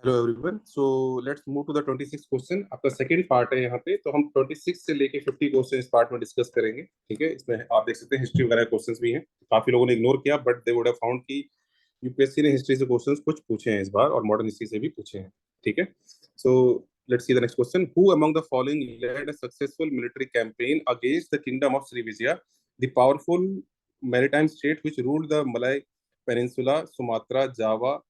Hello everyone, so let's move to the 26 question. आपका second part है यहाँ पे। तो हम 26 से लेके 50 क्वेश्चन इस पार्ट में डिस्कस करेंगे। ठीक है, इसमें आप देख सकते हैं हिस्ट्री वगैरह क्वेश्चंस भी हैं। काफी लोगों ने इग्नोर किया, but they would have found कि यूपीएससी ने हिस्ट्री से क्वेश्चंस कुछ पूछे हैं इस बार, और मॉडर्न हिस्ट्री से भी पूछे हैं। ठीक है, so let's see the next question. Who among the following led a successful military campaign against the kingdom of Srivijaya, the powerful maritime state which ruled the Malay peninsula, Sumatra, Java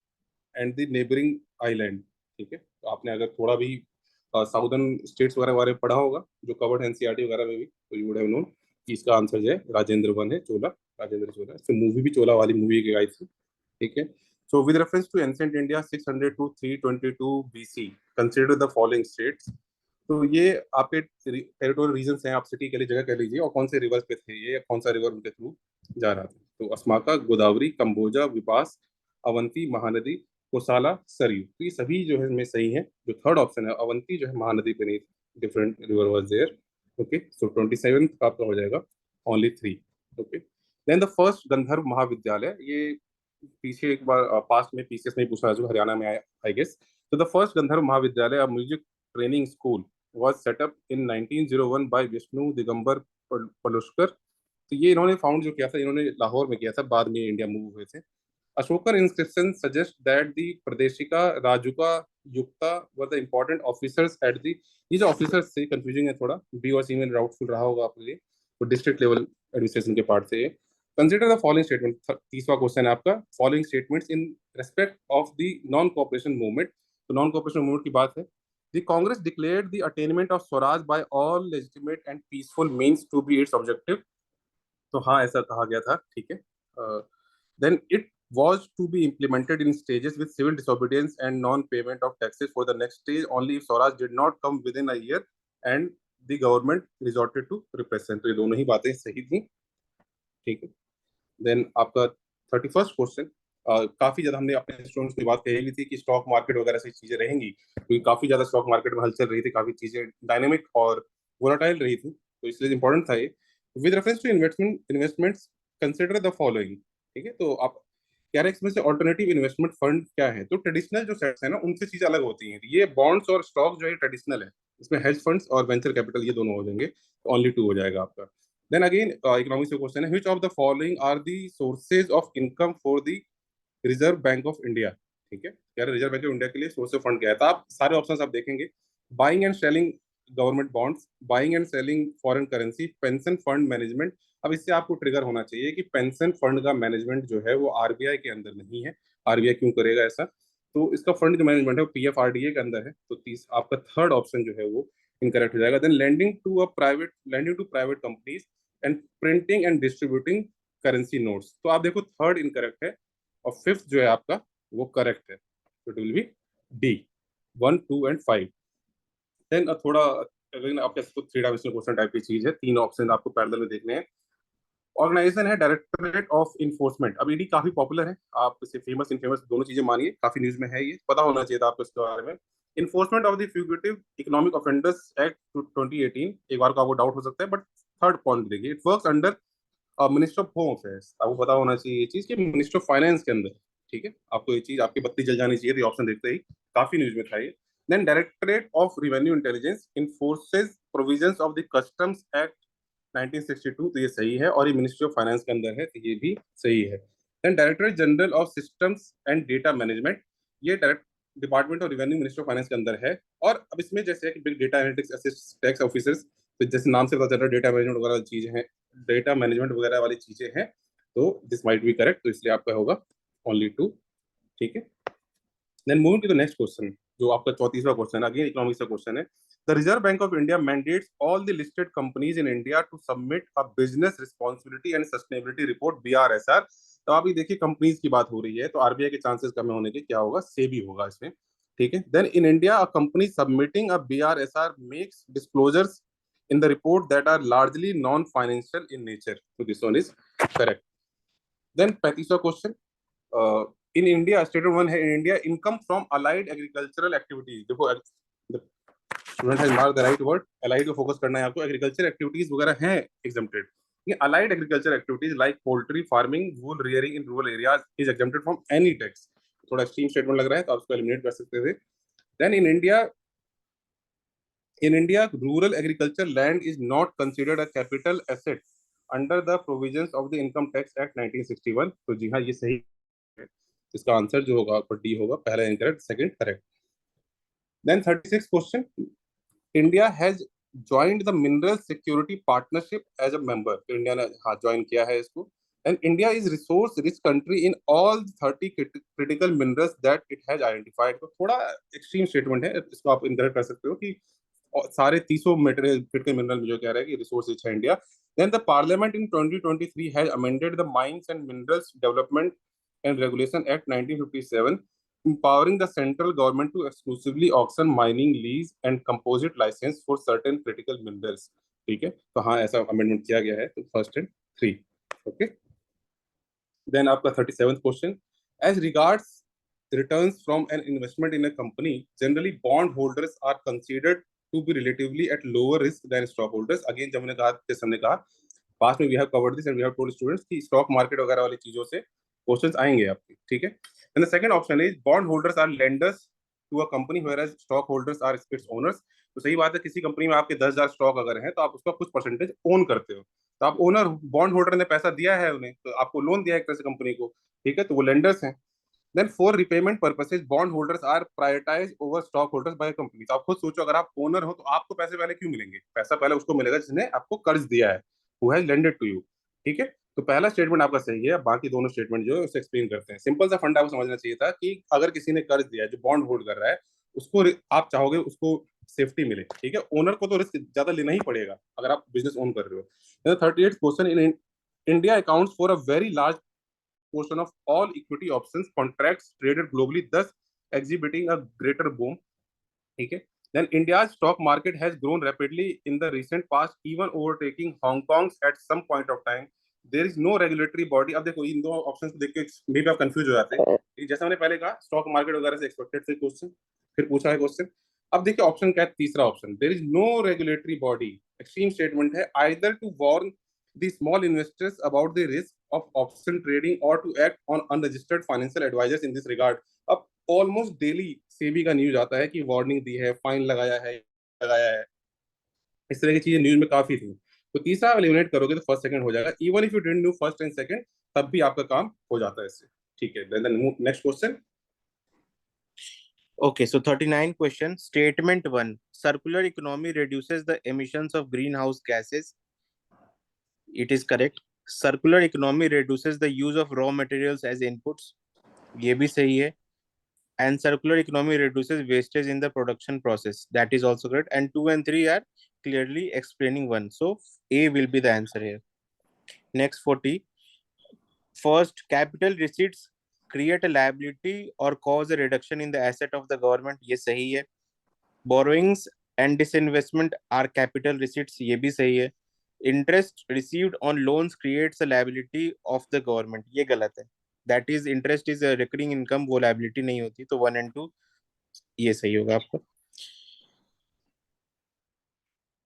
and the neighbouring island. ठीक है, तो आपने अगर थोड़ा भी southern states वगैरह बारे में पढ़ा होगा जो कवर्ड एनसीईआरटी वगैरह में भी, तो यू वुड हैव नोन कि इसका आंसर जो है राजेंद्र वन है, चोला। राजेंद्र चोला, इससे मूवी भी चोला वाली मूवी की आई थी। ठीक है, so with reference to ancient India 600 to 322 BC, consider the following states. तो ये आपके टेरिटोरियल रीजन हैं, आप सिटी के लिए जगह कह लीजिए, और कौन से रिवर पे थे ये, या कौन सा रिवर उनके थ्रू जा रहा था। तो अस्माका, गोदावरी, कंबोजा, विपास, अवंती, महानदी, कोसाला, सरयू। तो ये सभी जो है इसमें सही है। जो थर्ड ऑप्शन है अवंती, जो है महानदी पे नहीं, different river was there. Okay, so 27 आपका हो जाएगा only 3। Okay, then the first Gandharva Mahavidyalaya, ये पीछे एक बार पास्ट में पीसीएस में पूछा जो हरियाणा में आया, आई गेस। तो द फर्स्ट गंधर्व महाविद्यालय, अ music training school, was set up in 1901 by Vishnu Digambar Paluskar. तो ये इन्होंने फाउंड जो किया था, इन्होंने लाहौर में किया था, बाद में इंडिया मूव हुए थे। अशोकर inscription suggests that the Pradeshika, Rajuka, Yukta were the important officers at the, ये जो ऑफिसर्स थे कंफ्यूजिंग है थोड़ा, बी और सी में डाउटफुल रहा होगा आपके लिए, तो डिस्ट्रिक्ट लेवल एडमिनिस्ट्रेशन के पार्ट से। कंसिडर द फॉलोइंग स्टेटमेंट, तीसरा क्वेश्चन है आपका, following statements in respect of the non cooperation movement. तो नॉन कोऑपरेशन मूवमेंट की बात है। The Congress declared the attainment of swaraj by all legitimate and peaceful means to be its objective. तो हाँ, ऐसा कहा गया था। ठीक है, then it was to be implemented in stages with civil disobedience and non-payment of taxes for the next stage only if Swaraj did not come within a year and the government resorted to repression। तो ये दोनों ही बातें सही थी। ठीक है, then आपका 31st question. काफी ज्यादा हमने अपने स्टूडेंट्स की बात कही थी कि स्टॉक मार्केट वगैरह से चीजें रहेंगी, क्योंकि काफी ज्यादा स्टॉक मार्केट में हलचल रही थी, काफी चीजें डायनेमिक और वोलाटाइल रही थी, तो इसलिए इंपॉर्टेंट था ये। With reference to investments, consider the following. ठीक है, तो आप कह रहे हैं इसमें से ऑल्टरनेटिव इन्वेस्टमेंट फंड क्या है। तो ट्रेडिशनल जो सेट्स है ना, उनसे चीजें अलग होती हैं। ये बॉन्ड्स और स्टॉक जो है ट्रेडिशनल है, इसमें हेज फंड्स और वेंचर कैपिटल ये दोनों हो जाएंगे, तो ओनली टू हो जाएगा आपका। देन अगेन इकोनॉमिक्स का क्वेश्चन है, which of the following are the sources of income for the reserve bank of India. ठीक है, कह रहे रिजर्व बैंक ऑफ इंडिया के लिए सोर्स ऑफ फंड क्या है। तो आप सारे ऑप्शंस आप देखेंगे, buying and selling government bonds, buying and selling foreign currency, pension fund management. अब इससे आपको ट्रिगर होना चाहिए कि पेंशन फंड का मैनेजमेंट जो है वो आरबीआई के अंदर नहीं है। आरबीआई क्यों करेगा ऐसा, तो इसका फंड जो मैनेजमेंट है वो पीएफआरडीए के अंदर है। तो तीस आपका थर्ड ऑप्शन जो है वो इनकरेक्ट हो जाएगा। Then lending to private companies and printing and distributing currency notes. तो आप देखो थर्ड इनकरेक्ट है, और फिफ्थ जो है आपका वो करेक्ट है। तो it will be D, 1, 2 and 5। Then थोड़ा अगेन आपके थ्री डायमेंशनल क्वेश्चन टाइप की चीज है, तीन ऑप्शन आपको पैरेलल में देखने हैं। ऑर्गेनाइजेशन है डायरेक्टरेट ऑफ इन्फोर्समेंट। अब ईडी काफी पॉपुलर है, आप इसे फेमस इनफेमस दोनों चीजें मानिए, काफी न्यूज में है, ये पता होना चाहिए था आपको इसके बारे में। Enforcement of the fugitive economic offenders act 2018, एक बार को आपको डाउट हो सकता है, बट थर्ड पॉइंट देखिए, it works under minister of home affairs. आपको पता होना चाहिए ये चीज कि मिनिस्टर ऑफ फाइनेंस के अंदर। ठीक है, आपको ये चीज, आपकी बत्ती जल जानी चाहिए, तो ऑप्शन देखते ही काफी न्यूज में था ये। Then directorate of revenue intelligence enforces provisions of the customs act 1962, तो ये सही है, और ये मिनिस्ट्री ऑफ फाइनेंस के अंदर है, तो ये भी सही है। Then directorate general of systems and data management, ये direct department of revenue ministry of finance के अंदर है। और अब इसमें जैसे है कि big data analytics assist tax officers, तो जैसे नाम से पता चल रहा है डेटा मैनेजमेंट वगैरह चीजें हैं, डेटा मैनेजमेंट वगैरह वाली चीजें हैं, तो दिस माइट बी करेक्ट, तो इसलिए आपका होगा ओनली टू। ठीक है, then moving to the next question, जो आपका 34वां क्वेश्चन है, अगेन इकोनॉमिक्स का क्वेश्चन है। The reserve bank of India mandates all the listed companies in India to submit a business responsibility and sustainability report, BRSR. तो आप ये देखिए कंपनीज की बात हो रही है, तो आरबीआई के चांसेस कम होने के क्या होगा, सेबी होगा इसमें। ठीक है, then in India a company submitting a BRSR makes disclosures in the report that are largely non-financial in nature. So this one is correct. Then 35वां question, in India statement one है, in India income from allied agricultural activities. देखो student has marked the right word, allied को focus करना है आपको। Agriculture activities वगैरह हैं exempted, ये allied agriculture activities like poultry farming, wool rearing in rural areas is exempted from any tax. थोड़ा extreme statement लग रहा है तो आप उसको एलिमिनेट कर सकते थे। Then in India, rural agriculture land is not considered a capital asset under the provisions of the Income Tax Act 1961। तो जी हाँ, ये सही है। इसका आंसर जो होगा आपका डी होगा, पहला incorrect, second correct. Then 36 question, India has joined the Mineral Security Partnership as a member. तो इंडिया ने हाँ ज्वाइन किया है इसको। And India is resource rich country in all 30 critical minerals that it has identified. तो थोड़ा extreme statement है, इसको आप इनकरेक्ट कर सकते हो कि और सारे 300 मटेरियल क्रिटिकल मिनरल में जो कह रहा है कि रिसोर्स रिच है India. Then the parliament in 2023 has amended the mines and minerals development and regulation act 1957, empowering the central government to exclusively auction mining lease and composite license for certain critical minerals। ठीक है, तो हाँ ऐसा amendment किया गया है, तो first and three. Okay, then आपका 37th question, as regards returns from an investment in a company, generally bond holders are considered to be relatively at lower risk than stockholders। Again जब हमने कहा, जैसे हमने कहा पास्ट में, we have covered this and we have told students कि stock market वगैरह वाली चीजों से क्वेश्चंस आएंगे आपके। ठीक है, and the second option is bond holders are lenders to a company whereas stock holders are its owners. तो सही बात है, किसी कंपनी में आपके 10,000 स्टॉक अगर है तो आप उसका कुछ परसेंटेज ओन करते हो, तो आप ओनर, बॉन्ड होल्डर ने पैसा दिया है उन्हें, तो आपको लोन दिया है एक तरह से कंपनी को। ठीक है, तो वो लेंडर्स हैं। Then for repayment purposes bond holders are prioritize over stock holders by company. तो आप खुद सोचो, अगर आप ओनर हो तो आपको पैसे पहले क्यों मिलेंगे? पैसा पहले उसको मिलेगा जिसने आपको कर्ज दिया है, who has lended to you. ठीक है, तो पहला स्टेटमेंट आपका सही है। बाकी दोनों स्टेटमेंट जो है उसे एक्सप्लेन करते हैं। सिंपल सा फंडा आपको समझना चाहिए था कि अगर किसी ने कर्ज दिया है, जो बॉन्ड होल्ड कर रहा है, उसको आप चाहोगे उसको सेफ्टी मिले। ठीक है, ओनर को तो रिस्क ज्यादा लेना ही पड़ेगा अगर आप बिजनेस ओन कर रहे हो। 38 question, in India accounts for a very large portion of all equity options contracts traded globally, thus exhibiting a greater boom। ठीक है, then India's stock market has grown rapidly in the recent past, even overtaking Hong Kong's at some point of time। there is no regulatory body। अब देखो इन दो option को देख के मे भी आप कंफ्यूज हो जाते हैं। जैसा मैंने पहले कहा, स्टॉक मार्केट वगैरह से एक्सपेक्टेड से क्वेश्चन फिर पूछा है क्वेश्चन। अब देखिए ऑप्शन क्या है, तीसरा option, there is no regulatory body. Extreme statement है, either to warn the small investors about the risk of option trading or to act on unregistered financial advisors in this regard। अब almost daily SEBI का news आता है कि warning दी है, fine लगाया है, इस तरह की चीजें न्यूज में काफी थी। तो तीसरा एलिमिनेट करोगे तो फर्स्ट सेकंड हो जाएगा। Even if you didn't do first and second, तब भी आपका काम हो जाता है इससे। ठीक है, then next question. Okay, so 39 question. Statement 1. Circular economy reduces the emissions of greenhouse gases. It is correct. Circular economy reduces the use of raw materials as inputs. ये भी सही है. And circular economy reduces wastage in the production process. That is also correct. And 2 and 3 are clearly explaining one. So A will be the answer here. Next 40. First, capital receipts create a liability or cause a reduction in the asset of the government. ये सही है. Borrowings and disinvestment are capital receipts. ये भी सही है. Interest received on loans creates a liability of the government. ये गलत है. That is, interest is a recurring income, वो liability नहीं होती. तो 1 and 2 ये सही होगा आपका.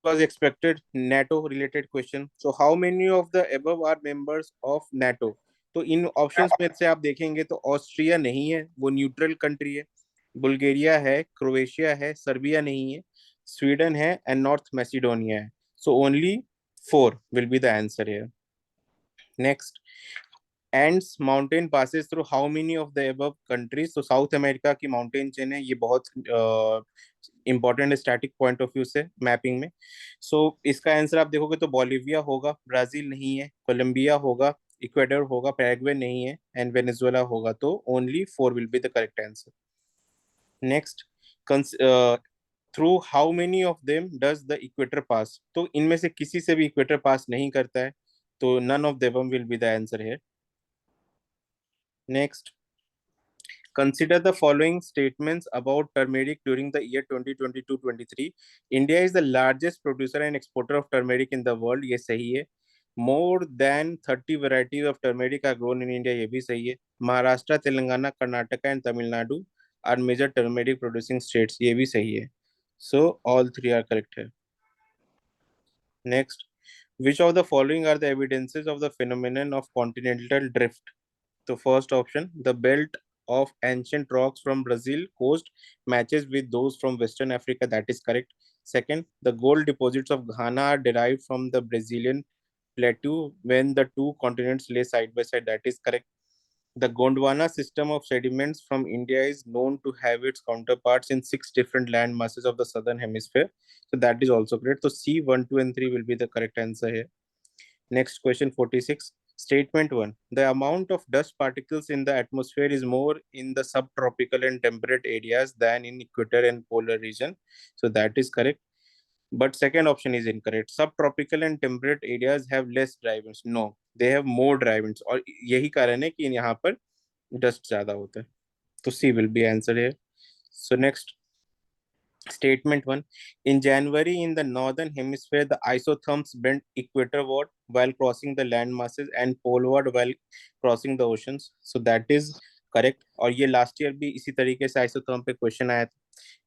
Was expected NATO related question. So how many of the above are members of NATO? तो इन ऑप्शंस में से आप देखेंगे तो ऑस्ट्रिया नहीं है, वो न्यूट्रल कंट्री है. बुल्गारिया है, क्रोएशिया है, सर्बिया नहीं है, स्वीडन है एंड नॉर्थ मैसिडोनिया है. So only 4 will be the answer here. Next, Ants mountain passes through how many of the above countries? तो साउथ अमेरिका की माउंटेन चेन है, ये बहुत important static point of view से mapping में. सो इसका answer आप देखोगे तो बोलिविया होगा, ब्राजील नहीं है, कोलंबिया होगा, इक्वेडर होगा, पैराग्वे नहीं है एंड वेनेजुएला होगा. तो only 4 will be the correct answer. Next, through how many of them does the equator pass? तो इनमें से किसी से भी इक्वेटर पास नहीं करता है, तो none of them will be the answer है. Next, consider the following statements about turmeric during the year 2022-23. India is the largest producer and exporter of turmeric in the world. ये सही है. More than 30 varieties of turmeric are grown in India. ये भी सही है. Maharashtra, Telangana, Karnataka and Tamil Nadu are major turmeric producing states. ये भी सही है. So all three are correct here. Next, which of the following are the evidences of the phenomenon of continental drift? तो first option, the belt of ancient rocks from Brazil coast matches with those from Western Africa. That is correct. Second, the gold deposits of Ghana are derived from the Brazilian plateau when the two continents lay side by side. That is correct. The Gondwana system of sediments from India is known to have its counterparts in 6 different land masses of the southern hemisphere. So that is also correct. So C, 1, 2, and 3 will be the correct answer here. Next question, 46. Statement 1. The amount of dust particles in the atmosphere is more in the subtropical and temperate areas than in equator and polar region. So that is correct. But second option is incorrect. Subtropical and temperate areas have less dry winds. No, they have more dry winds. और यही कारण है कि यहाँ पर dust ज़्यादा होता है. तो C will be answer here. So next, statement 1. In January, in the northern hemisphere, the isotherms bend equatorward while crossing the land masses and poleward while crossing the oceans. So that is correct. और ये last year भी इसी तरीके से isotherm पे question आया था.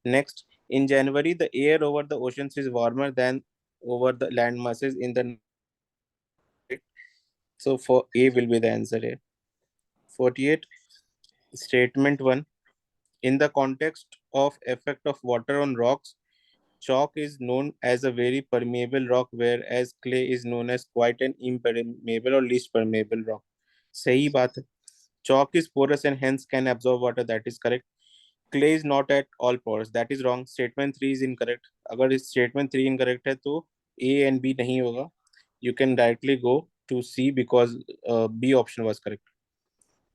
Next, in January, the air over the oceans is warmer than over the land masses in the. So for A will be the answer here. 48. Statement 1. In the context of effect of water on rocks, chalk is known as a very permeable rock, whereas clay is known as quite an impermeable or least permeable rock. सही बात है. Chalk is porous and hence can absorb water. That is correct. Clay is not at all porous. That is wrong. Statement 3 is incorrect. अगर statement 3 incorrect है तो A and B नहीं होगा. You can directly go to C because B option was correct.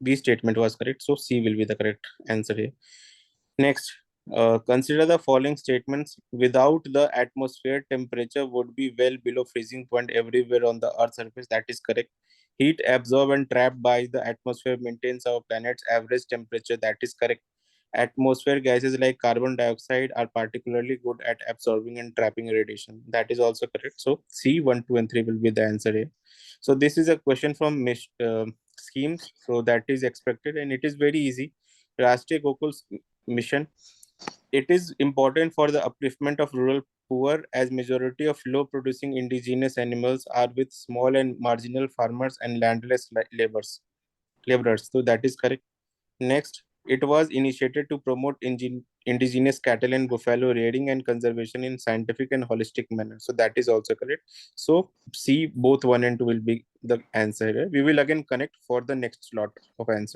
B statement was correct. So C will be the correct answer here. Next, consider the following statements. Without the atmosphere, temperature would be well below freezing point everywhere on the Earth's surface. That is correct. Heat absorbed and trapped by the atmosphere maintains our planet's average temperature. That is correct. Atmosphere gases like carbon dioxide are particularly good at absorbing and trapping radiation. That is also correct. So C, 1, 2, and 3 will be the answer here. So this is a question from schemes. So that is expected and it is very easy. Rashtriya Gokul mission. It is important for the upliftment of rural poor as majority of low producing indigenous animals are with small and marginal farmers and landless laborers. So that is correct. Next, it was initiated to promote indigenous cattle and buffalo rearing and conservation in scientific and holistic manner. So that is also correct. So C, both 1 and 2 will be the answer. We will again connect for the next slot of answer.